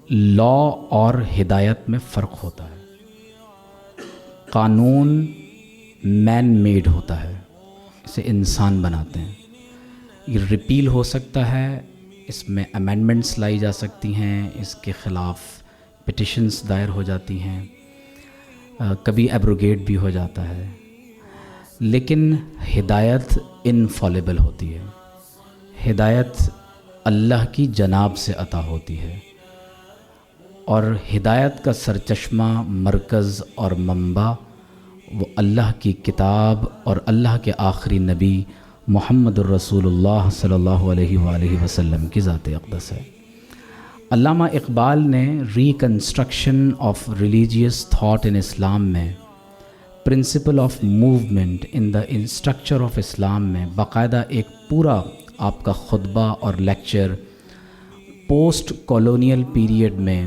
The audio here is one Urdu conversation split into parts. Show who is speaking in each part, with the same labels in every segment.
Speaker 1: لا اور ہدایت میں فرق ہوتا ہے۔ قانون مین میڈ ہوتا ہے، اسے انسان بناتے ہیں۔ یہ ریپیل ہو سکتا ہے، اس میں امینڈمنٹس لائی جا سکتی ہیں، اس کے خلاف پٹیشنز دائر ہو جاتی ہیں، کبھی ایبروگیٹ بھی ہو جاتا ہے، لیکن ہدایت انفالیبل ہوتی ہے۔ ہدایت اللہ کی جناب سے عطا ہوتی ہے، اور ہدایت کا سرچشمہ، مرکز اور منبع وہ اللہ کی کتاب اور اللہ کے آخری نبی محمد الرسول اللہ صلی اللہ علیہ وآلہ وسلم کی ذات اقدس ہے۔ علامہ اقبال نے reconstruction of religious thought in Islam میں، principle of movement in the structure of Islam میں باقاعدہ ایک پورا آپ کا خطبہ اور لیکچر پوسٹ کالونیل پیریڈ میں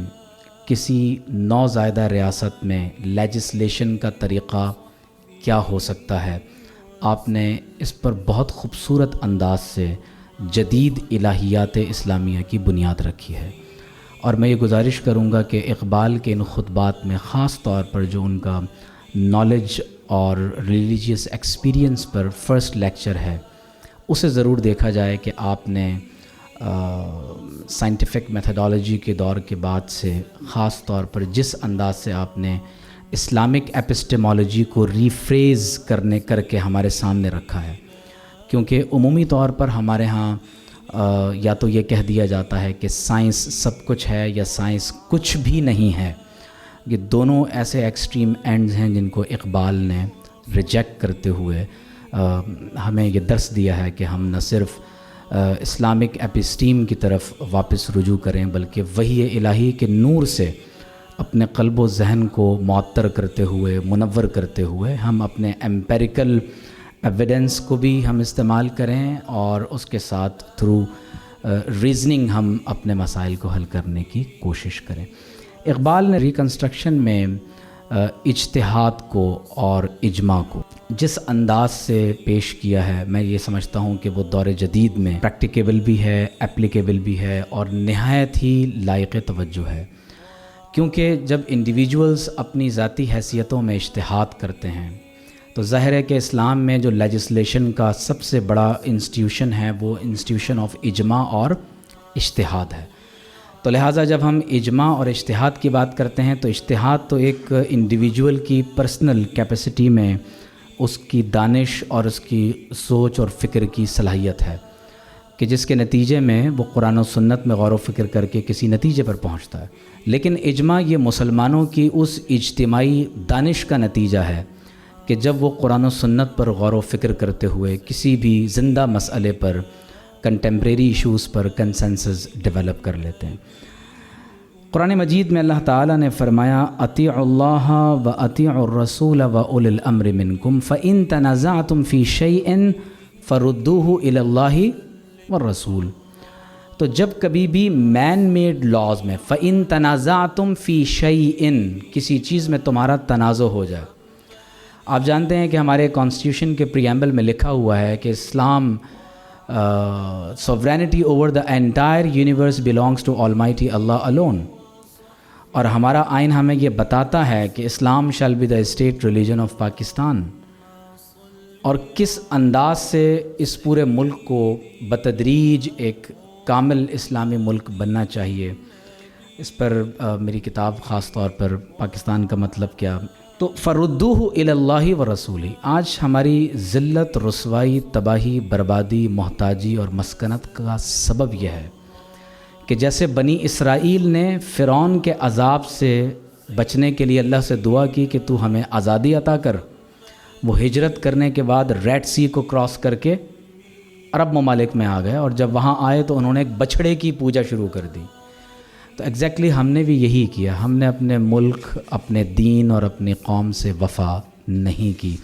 Speaker 1: کسی نوزائیدہ ریاست میں لیجسلیشن کا طریقہ کیا ہو سکتا ہے، آپ نے اس پر بہت خوبصورت انداز سے جدید الہیات اسلامیہ کی بنیاد رکھی ہے۔ اور میں یہ گزارش کروں گا کہ اقبال کے ان خطبات میں خاص طور پر جو ان کا نالج اور ریلیجیس ایکسپیرینس پر فرسٹ لیکچر ہے، اسے ضرور دیکھا جائے کہ آپ نے سائنٹیفک میتھڈالوجی کے دور کے بعد سے خاص طور پر جس انداز سے آپ نے اسلامک ایپسٹیمالوجی کو ریفریز کر کے ہمارے سامنے رکھا ہے، کیونکہ عمومی طور پر ہمارے ہاں یا تو یہ کہہ دیا جاتا ہے کہ سائنس سب کچھ ہے یا سائنس کچھ بھی نہیں ہے۔ یہ دونوں ایسے ایکسٹریم اینڈز ہیں جن کو اقبال نے ریجیکٹ کرتے ہوئے ہمیں یہ درس دیا ہے کہ ہم نہ صرف اسلامک ایپسٹیم کی طرف واپس رجوع کریں، بلکہ وحی الہی کے نور سے اپنے قلب و ذہن کو معطر کرتے ہوئے، منور کرتے ہوئے ہم اپنے ایمپیریکل ایویڈنس کو بھی ہم استعمال کریں، اور اس کے ساتھ تھرو ریزننگ ہم اپنے مسائل کو حل کرنے کی کوشش کریں۔ اقبال نے ریکنسٹرکشن میں اجتہاد کو اور اجماع کو جس انداز سے پیش کیا ہے، میں یہ سمجھتا ہوں کہ وہ دور جدید میں پریکٹیکیبل بھی ہے، اپلیکیبل بھی ہے، اور نہایت ہی لائق توجہ ہے، کیونکہ جب انڈیویجولز اپنی ذاتی حیثیتوں میں اجتہاد کرتے ہیں تو ظاہر ہے کہ اسلام میں جو لیجسلیشن کا سب سے بڑا انسٹیٹیوشن ہے وہ انسٹیٹیوشن آف اجماع اور اجتہاد ہے۔ تو لہٰذا جب ہم اجماع اور اجتہاد کی بات کرتے ہیں تو اجتہاد تو ایک انڈیویجول کی پرسنل کیپیسٹی میں اس کی دانش اور اس کی سوچ اور فکر کی صلاحیت ہے کہ جس کے نتیجے میں وہ قرآن و سنت میں غور و فکر کر کے کسی نتیجے پر پہنچتا ہے، لیکن اجماع یہ مسلمانوں کی اس اجتماعی دانش کا نتیجہ ہے کہ جب وہ قرآن و سنت پر غور و فکر کرتے ہوئے کسی بھی زندہ مسئلے پر، کنٹمپریری ایشوز پر کنسنسس ڈیولپ کر لیتے ہیں۔ قرآن مجید میں اللہ تعالیٰ نے فرمایا اطیعوا اللہ و اطیعوا الرسول و اولی الامر منکم فإن تنازعتم فی شیء فردوہ الی اللہ والرسول۔ تو جب کبھی بھی مین میڈ لاز میں فإن تنازعتم فی شیء، کسی چیز میں تمہارا تنازع ہو جائے، آپ جانتے ہیں کہ ہمارے کانسٹیٹیوشن کے پریامبل میں لکھا ہوا ہے کہ اسلام sovereignty over the entire universe belongs to Almighty Allah alone، اور ہمارا آئین ہمیں یہ بتاتا ہے کہ اسلام shall be the state religion of Pakistan, اور کس انداز سے اس پورے ملک کو بتدریج ایک کامل اسلامی ملک بننا چاہیے، اس پر میری کتاب خاص طور پر پاکستان کا مطلب کیا، تو فردوہ الی اللہ و رسولی۔ آج ہماری ذلت، رسوائی، تباہی، بربادی، محتاجی اور مسکنت کا سبب یہ ہے کہ جیسے بنی اسرائیل نے فرعون کے عذاب سے بچنے کے لیے اللہ سے دعا کی کہ تو ہمیں آزادی عطا کر، وہ ہجرت کرنے کے بعد ریڈ سی کو کراس کر کے عرب ممالک میں آ گئے، اور جب وہاں آئے تو انہوں نے ایک بچھڑے کی پوجا شروع کر دی۔ تو ایگزیکٹلی ہم نے بھی یہی کیا، ہم نے اپنے ملک، اپنے دین اور اپنی قوم سے وفا نہیں کی،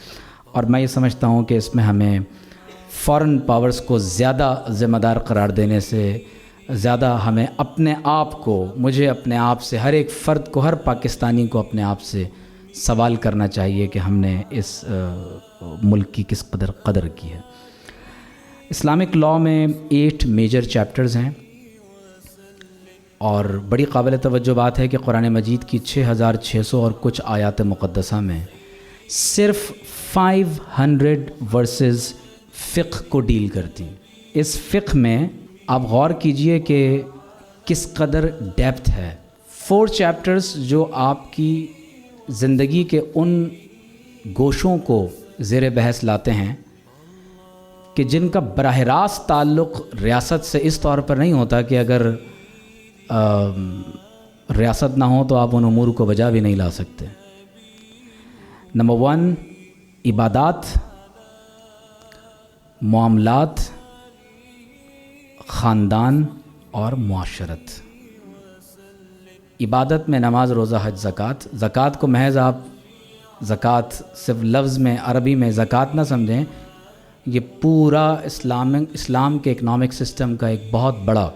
Speaker 1: اور میں یہ سمجھتا ہوں کہ اس میں ہمیں فارن پاورز کو زیادہ ذمہ دار قرار دینے سے زیادہ ہمیں اپنے آپ کو، مجھے اپنے آپ سے، ہر ایک فرد کو، ہر پاکستانی کو اپنے آپ سے سوال کرنا چاہیے کہ ہم نے اس ملک کی کس قدر کی ہے۔ اسلامک لاء میں 8 میجر چیپٹرز ہیں، اور بڑی قابل توجہ بات ہے کہ قرآن مجید کی 6600 اور کچھ آیات مقدسہ میں صرف 500 ورسز فقہ کو ڈیل کرتی. اس فقہ میں آپ غور کیجئے کہ کس قدر ڈیپتھ ہے. 4 چیپٹرز جو آپ کی زندگی کے ان گوشوں کو زیر بحث لاتے ہیں کہ جن کا براہ راست تعلق ریاست سے اس طور پر نہیں ہوتا کہ اگر ریاست نہ ہو تو آپ ان امور کو بجا بھی نہیں لا سکتے. نمبر 1 عبادات، معاملات، خاندان اور معاشرت. عبادت میں نماز، روزہ، حج، زکوٰۃ. زکوٰۃ کو محض آپ زکوٰۃ صرف لفظ میں عربی میں زکوٰۃ نہ سمجھیں، یہ پورا اسلام کے اکنامک سسٹم کا ایک بہت بڑا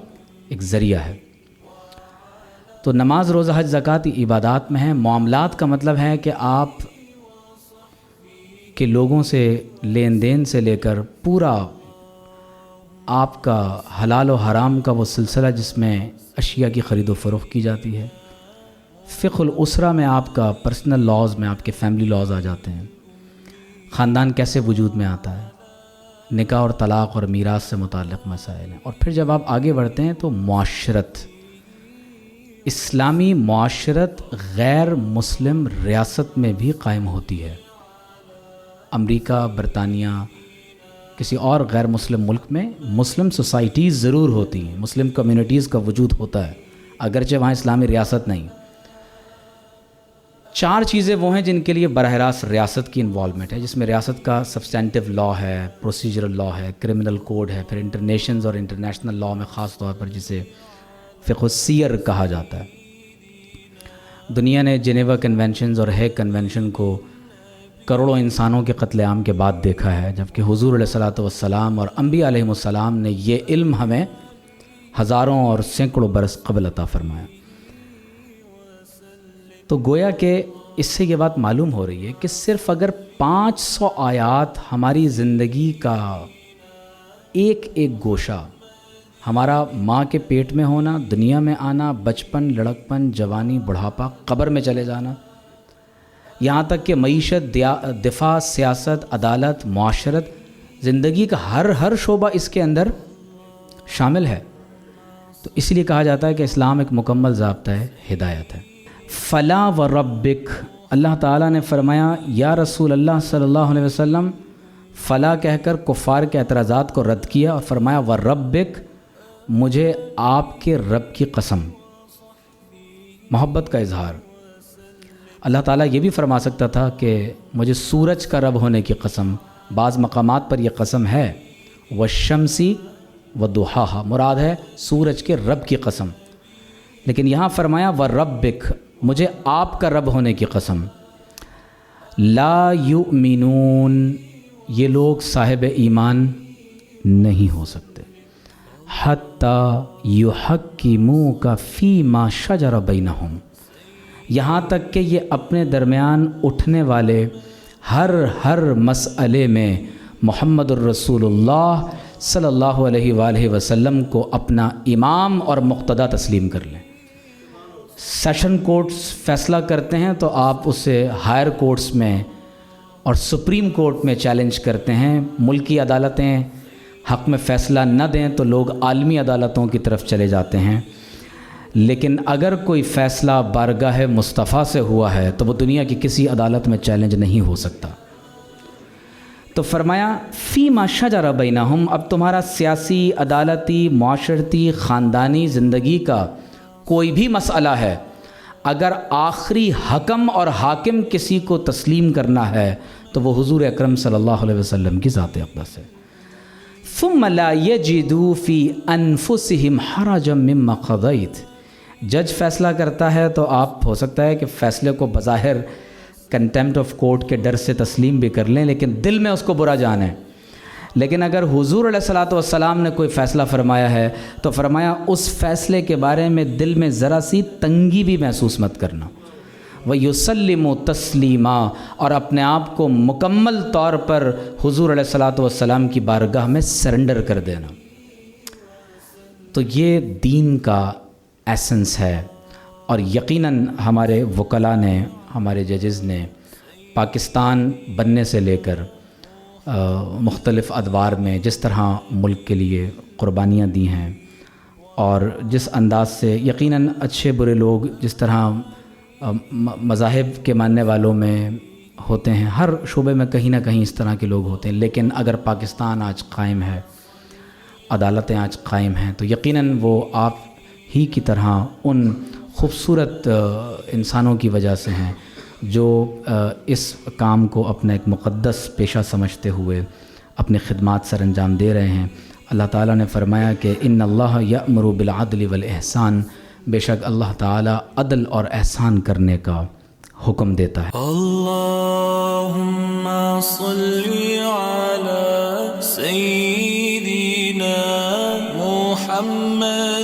Speaker 1: ایک ذریعہ ہے. تو نماز، روزہ، حج، زکوٰۃ عبادات میں ہے. معاملات کا مطلب ہے کہ آپ کے لوگوں سے لین دین سے لے کر پورا آپ کا حلال و حرام کا وہ سلسلہ جس میں اشیاء کی خرید و فروخت کی جاتی ہے. فقہ الاسرہ میں آپ کا پرسنل لاز میں آپ کے فیملی لاز آ جاتے ہیں. خاندان کیسے وجود میں آتا ہے، نکاح اور طلاق اور میراث سے متعلق مسائل ہیں. اور پھر جب آپ آگے بڑھتے ہیں تو معاشرت، اسلامی معاشرت غیر مسلم ریاست میں بھی قائم ہوتی ہے. امریکہ، برطانیہ، کسی اور غیر مسلم ملک میں مسلم سوسائٹیز ضرور ہوتی ہیں، مسلم کمیونٹیز کا وجود ہوتا ہے، اگرچہ وہاں اسلامی ریاست نہیں. 4 چیزیں وہ ہیں جن کے لیے براہ راست ریاست کی انوالومنٹ ہے، جس میں ریاست کا سبسٹینٹیو لا ہے، پروسیجرل لا ہے، کرمنل کوڈ ہے، پھر انٹرنیشنز اور انٹرنیشنل لا میں خاص طور پر جسے فقہ السیر کہا جاتا ہے. دنیا نے جنیوا کنونشنز اور ہیگ کنونشن کو کروڑوں انسانوں کے قتل عام کے بعد دیکھا ہے، جبکہ حضور علیہ الصلاۃ والسلام اور انبیاء علیہم السلام نے یہ علم ہمیں ہزاروں اور سینکڑوں برس قبل عطا فرمایا. تو گویا کہ اس سے یہ بات معلوم ہو رہی ہے کہ صرف اگر 500 آیات ہماری زندگی کا ایک ایک گوشہ، ہمارا ماں کے پیٹ میں ہونا، دنیا میں آنا، بچپن، لڑکپن، جوانی، بڑھاپا، قبر میں چلے جانا، یہاں تک کہ معیشت، دفاع، سیاست، عدالت، معاشرت، زندگی کا ہر شعبہ اس کے اندر شامل ہے. تو اس لیے کہا جاتا ہے کہ اسلام ایک مکمل ضابطہ ہے، ہدایت ہے. فلا و ربک، اللہ تعالیٰ نے فرمایا یا رسول اللہ صلی اللہ علیہ وسلم، فلا کہہ کر کفار کے اعتراضات کو رد کیا اور فرمایا و ربک، مجھے آپ کے رب کی قسم. محبت کا اظہار. اللہ تعالیٰ یہ بھی فرما سکتا تھا کہ مجھے سورج کا رب ہونے کی قسم. بعض مقامات پر یہ قسم ہے، والشمسی وضحاہا، مراد ہے سورج کے رب کی قسم. لیکن یہاں فرمایا وربک، مجھے آپ کا رب ہونے کی قسم. لا یؤمنون، یہ لوگ صاحب ایمان نہیں ہو سکتے. حتی یحکموک فیما شجر بینہم، یہاں تک کہ یہ اپنے درمیان اٹھنے والے ہر مسئلے میں محمد الرسول اللہ صلی اللہ علیہ وآلہ وسلم کو اپنا امام اور مقتدیٰ تسلیم کر لیں. سیشن کورٹس فیصلہ کرتے ہیں تو آپ اسے ہائر کورٹس میں اور سپریم کورٹ میں چیلنج کرتے ہیں. ملکی عدالتیں حق میں فیصلہ نہ دیں تو لوگ عالمی عدالتوں کی طرف چلے جاتے ہیں. لیکن اگر کوئی فیصلہ بارگاہ مصطفیٰ سے ہوا ہے تو وہ دنیا کی کسی عدالت میں چیلنج نہیں ہو سکتا. تو فرمایا فیما شجر بینہم، اب تمہارا سیاسی، عدالتی، معاشرتی، خاندانی زندگی کا کوئی بھی مسئلہ ہے، اگر آخری حکم اور حاکم کسی کو تسلیم کرنا ہے تو وہ حضور اکرم صلی اللہ علیہ وسلم کی ذات اقدس ہے. ثم لا یجدوا فی انفسہم حرجا مما قضیت، جج فیصلہ کرتا ہے تو آپ ہو سکتا ہے کہ فیصلے کو بظاہر کنٹیمپٹ آف کورٹ کے ڈر سے تسلیم بھی کر لیں، لیکن دل میں اس کو برا جانیں. لیکن اگر حضور علیہ الصلاۃ والسلام نے کوئی فیصلہ فرمایا ہے تو فرمایا اس فیصلے کے بارے میں دل میں ذرا سی تنگی بھی محسوس مت کرنا. وَيُسَلِّمُ تَسْلِيمًا، اور اپنے آپ کو مکمل طور پر حضور علیہ الصلاۃ والسلام کی بارگاہ میں سرنڈر کر دینا. تو یہ دین کا ایسنس ہے. اور یقیناً ہمارے وکلاء نے، ہمارے ججز نے پاکستان بننے سے لے کر مختلف ادوار میں جس طرح ملک کے لیے قربانیاں دی ہیں، اور جس انداز سے یقیناً اچھے برے لوگ جس طرح مذاہب کے ماننے والوں میں ہوتے ہیں، ہر شعبے میں کہیں نہ کہیں اس طرح کے لوگ ہوتے ہیں، لیکن اگر پاکستان آج قائم ہے، عدالتیں آج قائم ہیں، تو یقیناً وہ آپ ہی کی طرح ان خوبصورت انسانوں کی وجہ سے ہیں جو اس کام کو اپنا ایک مقدس پیشہ سمجھتے ہوئے اپنی خدمات سر انجام دے رہے ہیں. اللہ تعالیٰ نے فرمایا کہ ان اللہ یأمر بالعدل والاحسان، بے شک اللہ تعالیٰ عدل اور احسان کرنے کا حکم دیتا ہے.
Speaker 2: اللہم صلی علی سیدنا محمد